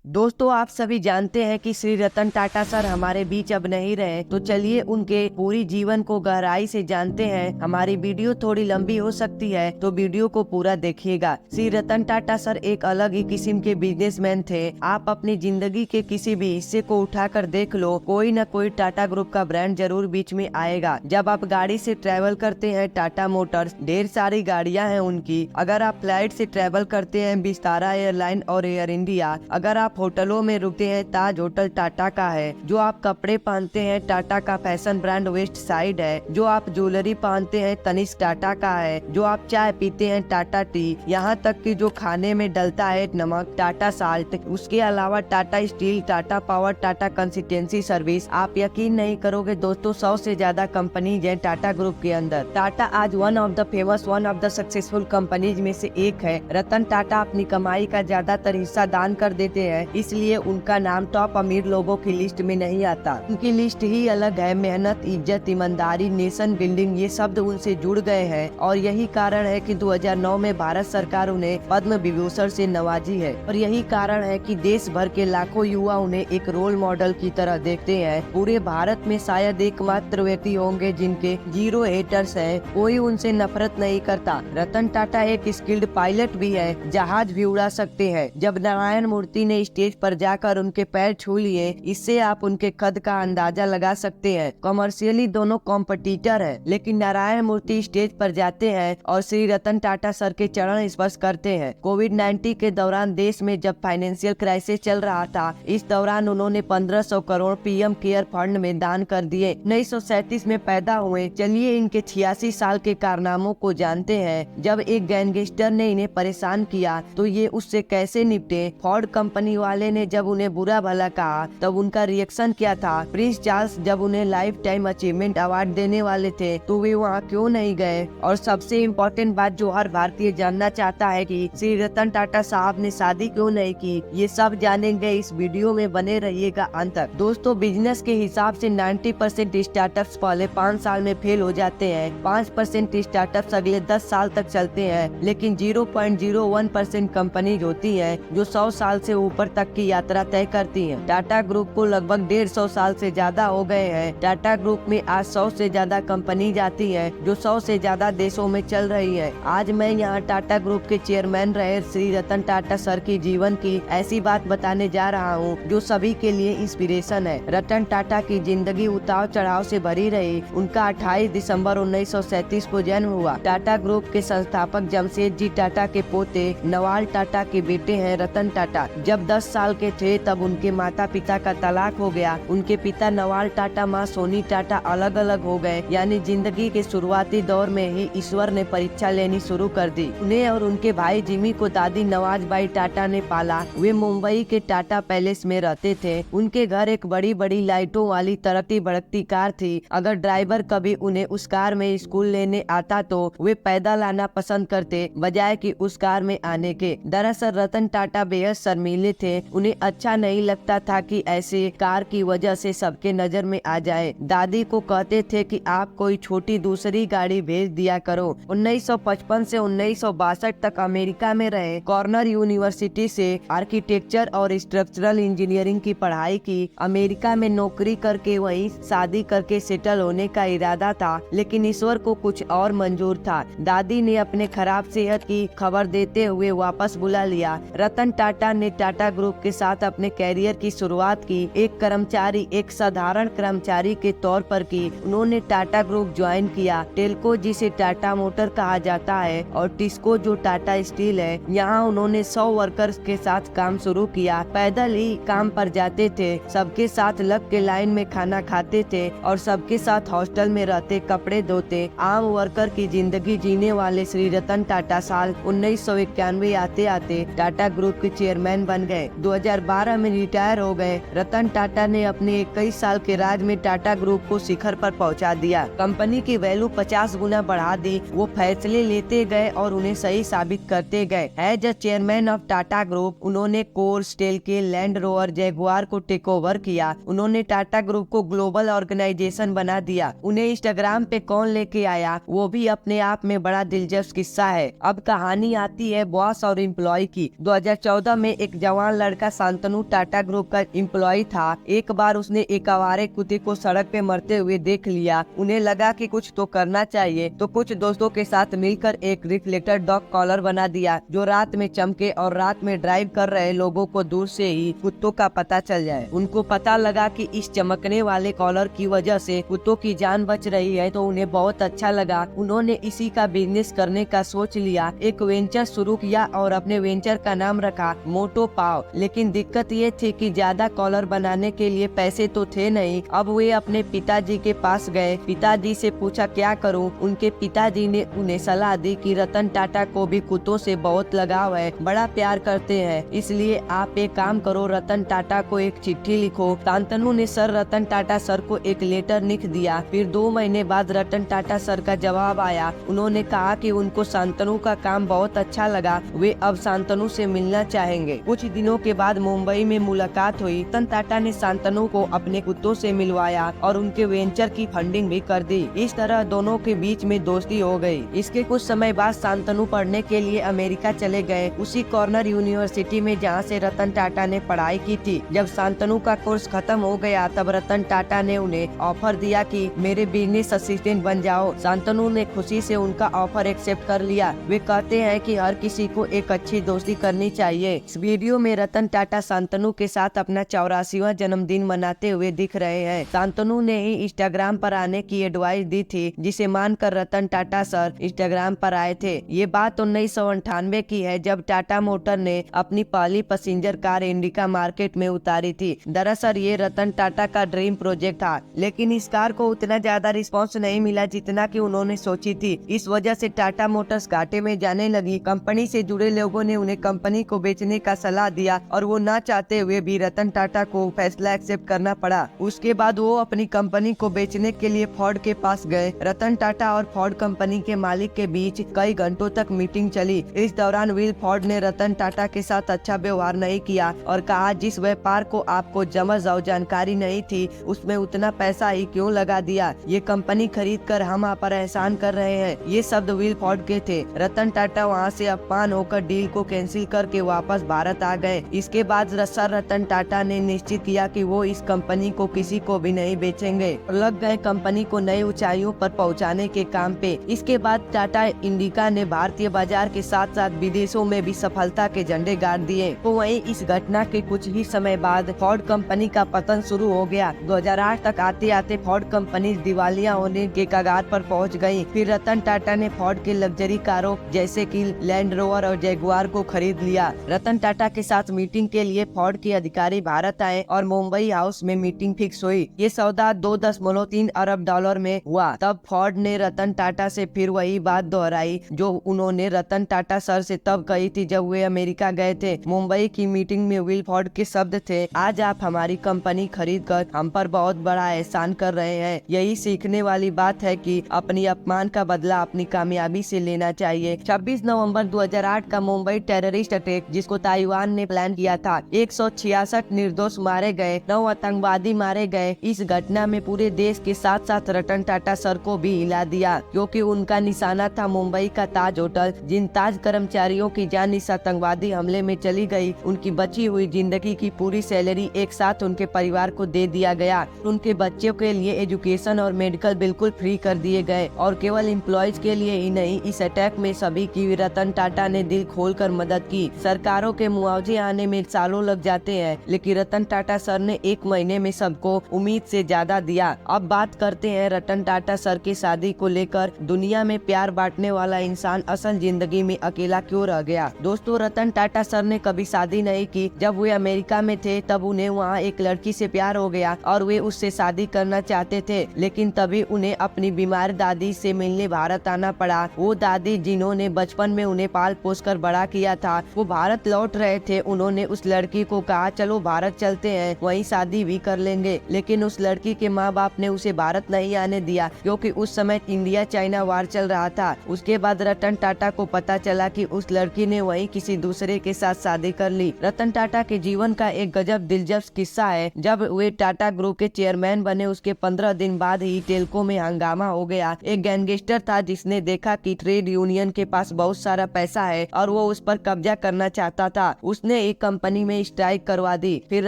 दोस्तों, आप सभी जानते हैं कि श्री रतन टाटा सर हमारे बीच अब नहीं रहे, तो चलिए उनके पूरी जीवन को गहराई से जानते हैं। हमारी वीडियो थोड़ी लंबी हो सकती है, तो वीडियो को पूरा देखिएगा। श्री रतन टाटा सर एक अलग ही किस्म के बिजनेसमैन थे। आप अपनी जिंदगी के किसी भी हिस्से को उठाकर देख लो, कोई न कोई टाटा ग्रुप का ब्रांड जरूर बीच में आएगा। जब आप गाड़ी से ट्रेवल करते हैं, टाटा मोटर्स, ढेर सारी गाड़ियां हैं उनकी। अगर आप फ्लाइट से ट्रेवल करते हैं, विस्तारा एयरलाइन और एयर इंडिया। अगर आप होटलों में रुकते हैं, ताज होटल टाटा का है। जो आप कपड़े पहनते हैं, टाटा का फैशन ब्रांड वेस्ट साइड है। जो आप ज्वेलरी पहनते हैं, तनिष्क टाटा का है। जो आप चाय पीते हैं, टाटा टी। यहाँ तक कि जो खाने में डलता है नमक, टाटा साल्ट। उसके अलावा Tata steel, Tata power, Tata consistency service. आप यकीन नहीं करोगे दोस्तों, 100 से ज्यादा कंपनीज है टाटा ग्रुप के अंदर। टाटा आज one of the famous, one of the successful companies में से एक है। रतन टाटा अपनी कमाई का ज्यादातर हिस्सा दान कर देते हैं, इसलिए उनका नाम टॉप अमीर लोगों की लिस्ट में नहीं आता। उनकी लिस्ट ही अलग है। मेहनत, इज्जत, ईमानदारी, नेशन बिल्डिंग, ये शब्द उनसे जुड़ गए हैं। और यही कारण है कि 2009 में भारत सरकार उन्हें पद्म विभूषण से नवाजी है। और यही कारण है कि देश भर के लाखों युवा उन्हें एक रोल मॉडल की तरह देखते हैं। पूरे भारत में शायद एकमात्र व्यक्ति होंगे जिनके जीरो हेटर्स हैं। कोई उनसे नफरत नहीं करता। रतन टाटा एक स्किल्ड पायलट भी है, जहाज भी उड़ा सकते हैं। जब नारायण मूर्ति ने स्टेज पर जाकर उनके पैर छू लिए, इससे आप उनके कद का अंदाजा लगा सकते हैं। कमर्शियली दोनों कॉम्पिटिटर हैं, लेकिन नारायण मूर्ति स्टेज पर जाते हैं और श्री रतन टाटा सर के चरण स्पर्श करते हैं। कोविड-19 के दौरान देश में जब फाइनेंशियल क्राइसिस चल रहा था, इस दौरान उन्होंने 1500 करोड़ पीएम केयर फंड में दान कर दिए। 1937 में पैदा हुए। चलिए इनके 86 साल के कारनामों को जानते हैं। जब एक गैंगस्टर ने इन्हें परेशान किया, तो ये उससे कैसे निपटे। फोर्ड कंपनी वाले ने जब उन्हें बुरा भला कहा, तब उनका रिएक्शन क्या था। प्रिंस चार्ल्स जब उन्हें लाइफ टाइम अचीवमेंट अवार्ड देने वाले थे, तो वे वहाँ क्यों नहीं गए। और सबसे इम्पोर्टेंट बात जो हर भारतीय जानना चाहता है कि श्री रतन टाटा साहब ने शादी क्यों नहीं की, ये सब जानेंगे। इस वीडियो में बने रहिएगा अंत तक। दोस्तों, बिजनेस के हिसाब से 90% स्टार्टअप्स पहले 5 साल में फेल हो जाते हैं। 5% स्टार्टअप्स अगले 10 साल तक चलते हैं, लेकिन 0.01% कंपनीज होती हैं जो 100 साल से ऊपर तक की यात्रा तय करती हैं। टाटा ग्रुप को लगभग 150 साल से ज्यादा हो गए हैं। टाटा ग्रुप में आज 100 से ज्यादा कंपनी आती हैं, जो 100 से ज्यादा देशों में चल रही है। आज मैं यहाँ टाटा ग्रुप के चेयरमैन रहे श्री रतन टाटा सर की जीवन की ऐसी बात बताने जा रहा हूँ जो सभी के लिए इंस्पिरेशन है। रतन टाटा की जिंदगी उतार चढ़ाव से भरी रही। उनका 28 दिसंबर 1937 को जन्म हुआ। टाटा ग्रुप के संस्थापक जमशेदजी टाटा के पोते नवाल टाटा के बेटे हैं रतन टाटा। जब 10 साल के थे, तब उनके माता पिता का तलाक हो गया। उनके पिता नवाल टाटा, माँ सोनी टाटा अलग अलग हो गए। यानी जिंदगी के शुरुआती दौर में ही ईश्वर ने परीक्षा लेनी शुरू कर दी। उन्हें और उनके भाई जिमी को दादी नवाजबाई टाटा ने पाला। वे मुंबई के टाटा पैलेस में रहते थे। उनके घर एक बड़ी बड़ी लाइटों वाली तड़कती भड़कती कार थी। अगर ड्राइवर कभी उन्हें उस कार में स्कूल लेने आता, तो वे पैदल आना पसंद करते, बजाय कि उस कार में आने के। दरअसल रतन टाटा बेहद शर्मीले थे। उन्हें अच्छा नहीं लगता था कि ऐसे कार की वजह से सबके नजर में आ जाए। दादी को कहते थे कि आप कोई छोटी दूसरी गाड़ी भेज दिया करो। 1955 से 1962 तक अमेरिका में रहे। कॉर्नर यूनिवर्सिटी से आर्किटेक्चर और स्ट्रक्चरल इंजीनियरिंग की पढ़ाई की। अमेरिका में नौकरी करके वहीं शादी करके सेटल होने का इरादा था, लेकिन ईश्वर को कुछ और मंजूर था। दादी ने अपने खराब सेहत की खबर देते हुए वापस बुला लिया। रतन टाटा ने टाटा ग्रुप के साथ अपने कैरियर की शुरुआत की। एक साधारण कर्मचारी के तौर पर की। उन्होंने टाटा ग्रुप ज्वाइन किया। टेल्को जिसे टाटा मोटर कहा जाता है, और टिस्को जो टाटा स्टील है, यहाँ उन्होंने 100 वर्कर्स के साथ काम शुरू किया। पैदल ही काम पर जाते थे, सबके साथ लग के लाइन में खाना खाते थे, और सबके साथ हॉस्टल में रहते, कपड़े धोते। आम वर्कर की जिंदगी जीने वाले श्री रतन टाटा साल 1991 आते आते टाटा ग्रुप के चेयरमैन बन गए। 2012 में रिटायर हो गए। रतन टाटा ने अपने 21 साल के राज में टाटा ग्रुप को शिखर पर पहुंचा दिया। कंपनी की वैल्यू 50 गुना बढ़ा दी। वो फैसले लेते गए और उन्हें सही साबित करते गए। As a chairman of Tata group, उन्होंने course, Tetley Land Rover, Jaguar को टेक ओवर किया। उन्होंने टाटा ग्रुप को ग्लोबल ऑर्गेनाइजेशन बना दिया। उन्हें इंस्टाग्राम पे कौन लेके आया, वो भी अपने आप में बड़ा दिलचस्प किस्सा है। अब कहानी आती है बॉस और एम्प्लॉय की। 2014 में एक जवान लड़का शांतनु टाटा ग्रुप का एम्प्लॉय था। एक बार उसने एक आवारे कुत्ते को सड़क पे मरते हुए देख लिया। उन्हें लगा कि कुछ तो करना चाहिए, तो कुछ दोस्तों के साथ मिलकर एक रिफ्लेक्टर डॉग कॉलर बना दिया जो रात में चमके और रात में ड्राइव कर रहे लोगों को दूर से ही कुत्तों का पता चल जाए। उनको पता लगा कि इस चमकने वाले कॉलर की वजह से कुत्तों की जान बच रही है, तो उन्हें बहुत अच्छा लगा। उन्होंने इसी का बिजनेस करने का सोच लिया, एक वेंचर शुरू किया और अपने वेंचर का नाम रखा मोटो पाव। लेकिन दिक्कत ये थी कि ज्यादा कॉलर बनाने के लिए पैसे तो थे नहीं। अब वे अपने पिताजी के पास गए। पिताजी से पूछा क्या करूं? उनके पिताजी ने उन्हें सलाह दी कि रतन टाटा को भी कुत्तों से बहुत लगाव है, बड़ा प्यार करते हैं, इसलिए आप एक काम करो, रतन टाटा को एक चिट्ठी लिखो। शांतनु ने सर रतन टाटा सर को एक लेटर लिख दिया। फिर 2 महीने बाद रतन टाटा सर का जवाब आया। उन्होंने कहा कि उनको शांतनु का काम बहुत अच्छा लगा, वे अब शांतनु से मिलना चाहेंगे। कुछ दिनों के बाद मुंबई में मुलाकात हुई। रतन टाटा ने शांतनु को अपने कुत्तों से मिलवाया और उनके वेंचर की फंडिंग भी कर दी। इस तरह दोनों के बीच में दोस्ती हो गई। इसके कुछ समय बाद शांतनु पढ़ने के लिए अमेरिका चले गए, उसी कॉर्नर यूनिवर्सिटी में जहाँ से रतन टाटा ने पढ़ाई की थी। जब शांतनु का कोर्स खत्म हो गया तब रतन टाटा ने उन्हें ऑफर दिया कि मेरे बिजनेस असिस्टेंट बन जाओ। शांतनु ने खुशी से उनका ऑफर एक्सेप्ट कर लिया। वे कहते हैं कि हर किसी को एक अच्छी दोस्ती करनी चाहिए। इस वीडियो में रतन टाटा शांतनु के साथ अपना 84वां जन्मदिन मनाते हुए दिख रहे हैं। शांतनु ने ही इंस्टाग्राम पर आने की एडवाइस दी थी, जिसे मानकर रतन टाटा सर इंस्टाग्राम पर आए थे। ये बात 1998 की है, जब टाटा मोटर ने अपनी पहली पैसेंजर कार इंडिका मार्केट में उतारी थी। दरअसल ये रतन टाटा का ड्रीम प्रोजेक्ट था, लेकिन इस कार को उतना ज्यादा रिस्पॉन्स नहीं मिला जितना कि उन्होंने सोची थी। इस वजह से टाटा मोटर्स घाटे में जाने लगी। कंपनी से जुड़े लोगों ने उन्हें कंपनी को बेचने का सलाह दिया और वो ना चाहते हुए भी रतन टाटा को फैसला एक्सेप्ट करना पड़ा। उसके बाद वो अपनी कंपनी को बेचने के लिए फोर्ड के पास गए। रतन टाटा और फोर्ड कंपनी के मालिक के बीच कई घंटों तक मीटिंग चली। इस दौरान विल फोर्ड ने रतन टाटा के साथ अच्छा व्यवहार नहीं किया और कहा, जिस व्यापार को आपको समझ और जानकारी नहीं थी उसमें उतना पैसा ही क्यों लगा दिया? ये कंपनी खरीद कर हम आप पर एहसान कर रहे हैं। ये शब्द विल फोर्ड के थे। रतन टाटा वहाँ से अपमान होकर डील को कैंसिल करके वापस भारत आ गए। इसके बाद सर रतन टाटा ने निश्चित किया कि वो इस कंपनी को किसी को भी नहीं बेचेंगे और लग गए कंपनी को नई ऊंचाइयों पर पहुंचाने के काम पे। इसके बाद टाटा इंडिका ने भारतीय बाजार के साथ साथ विदेशों में भी सफलता के झंडे गाड़ दिए। तो वहीं इस घटना के कुछ ही समय बाद फोर्ड कंपनी का पतन शुरू हो गया। 2008 तक आते आते फोर्ड कंपनी दिवालिया होने के कगार पर पहुंच गई। फिर रतन टाटा ने फोर्ड के लग्जरी कारों जैसे कि लैंड रोवर और जैगुआर को खरीद लिया। रतन टाटा के साथ मीटिंग के लिए फोर्ड के अधिकारी भारत आए और मुंबई हाउस में मीटिंग फिक्स हुई। ये सौदा 2.3 अरब डॉलर में हुआ। तब फोर्ड ने रतन टाटा से फिर वही बात दोहराई जो उन्होंने रतन टाटा सर से तब कही थी जब वे अमेरिका गए थे। मुंबई की मीटिंग में विल फोर्ड के शब्द थे, आज आप हमारी कंपनी खरीद कर हम पर बहुत बड़ा एहसान कर रहे हैं। यही सीखने वाली बात है कि अपनी अपमान का बदला अपनी कामयाबी से लेना चाहिए। 26 नवंबर 2008 का मुंबई टेररिस्ट अटैक, जिसको ताइवान ने प्लान किया था, 166 निर्दोष मारे गए, 9 आतंकवादी मारे गए। इस घटना में पूरे देश के साथ साथ रतन टाटा सर को भी हिला दिया, क्योंकि उनका निशाना था मुंबई का ताज होटल। जिन ताज कर्मचारियों की जान इस आतंकवादी हमले में चली गई, उनकी बची हुई जिंदगी की पूरी सैलरी एक साथ उनके परिवार को दे दिया गया। उनके बच्चों के लिए एजुकेशन और मेडिकल बिल्कुल फ्री कर दिए गए और केवल एम्प्लॉयज के लिए ही नहीं, इस अटैक में सभी की रतन टाटा ने दिल खोलकर मदद की। सरकारों के मुआवजे आने में सालों लग जाते हैं, लेकिन रतन टाटा सर ने 1 महीने में सबको उम्मीद से ज्यादा दिया। अब बात करते हैं रतन टाटा सर की शादी को लेकर। दुनिया में प्यार बांटने वाला इंसान असल जिंदगी में अकेला क्यों रह गया? दोस्तों, रतन टाटा सर ने कभी शादी नहीं की। जब वे अमेरिका में थे तब उन्हें वहाँ एक लड़की से प्यार हो गया और वे उससे शादी करना चाहते थे, लेकिन तभी उन्हें अपनी बीमार दादी से मिलने भारत आना पड़ा। वो दादी जिन्होंने बचपन में उन्हें पाल पोस कर बड़ा किया था, वो भारत लौट रहे थे। उन्होंने उस लड़की को कहा, चलो भारत चलते हैं, वहीं शादी भी कर लेंगे। लेकिन उस लड़की के माँ बाप ने उसे भारत नहीं आने दिया, क्योंकि उस समय इंडिया चाइना वार चल रहा था। उसके बाद रतन टाटा को पता चला कि उस लड़की ने वहीं किसी दूसरे के साथ शादी कर ली। रतन टाटा के जीवन का एक गजब दिलचस्प किस्सा है। जब वे टाटा ग्रुप के चेयरमैन बने, उसके 15 दिन बाद ही टेल्को में हंगामा हो गया। एक गैंगस्टर था जिसने देखा कि ट्रेड यूनियन के पास बहुत सारा पैसा है और वो उस पर कब्जा करना चाहता था। उसने उन्होंने एक कंपनी में स्ट्राइक करवा दी। फिर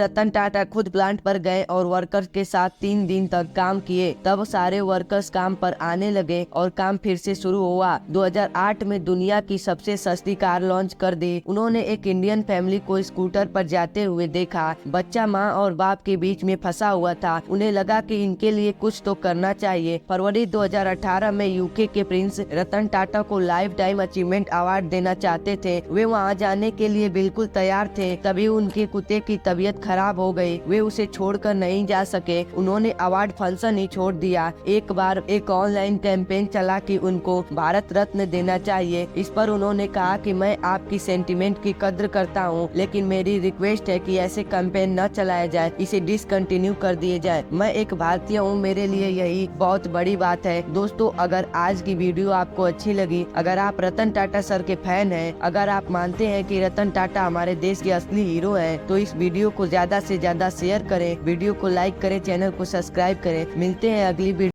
रतन टाटा खुद प्लांट पर गए और वर्कर्स के साथ 3 दिन तक काम किए। तब सारे वर्कर्स काम पर आने लगे और काम फिर से शुरू हुआ। 2008 में दुनिया की सबसे सस्ती कार लॉन्च कर दी। उन्होंने एक इंडियन फैमिली को स्कूटर पर जाते हुए देखा। बच्चा माँ और बाप के बीच में फंसा हुआ था। उन्हें लगा कि इनके लिए कुछ तो करना चाहिए। फरवरी 2018 में यूके के प्रिंस रतन टाटा को लाइफ टाइम अचीवमेंट अवार्ड देना चाहते थे। वे वहाँ जाने के लिए बिल्कुल तैयार थे, तभी उनके कुत्ते की तबीयत खराब हो गई। वे उसे छोड़कर नहीं जा सके। उन्होंने अवार्ड फंक्शन ही छोड़ दिया। एक बार एक ऑनलाइन कैंपेन चला कि उनको भारत रत्न देना चाहिए। इस पर उन्होंने कहा कि मैं आपकी सेंटिमेंट की कद्र करता हूँ, लेकिन मेरी रिक्वेस्ट है कि ऐसे कैंपेन न चलाया जाए, इसे डिसकंटिन्यू कर दिए जाए। मैं एक भारतीय हूँ, मेरे लिए यही बहुत बड़ी बात है। दोस्तों, अगर आज की वीडियो आपको अच्छी लगी, अगर आप रतन टाटा सर के फैन हैं, अगर आप मानते हैं कि रतन टाटा हमारे देश के असली हीरो हैं, तो इस वीडियो को ज्यादा से ज्यादा शेयर करें, वीडियो को लाइक करें, चैनल को सब्सक्राइब करें। मिलते हैं अगली वीडियो।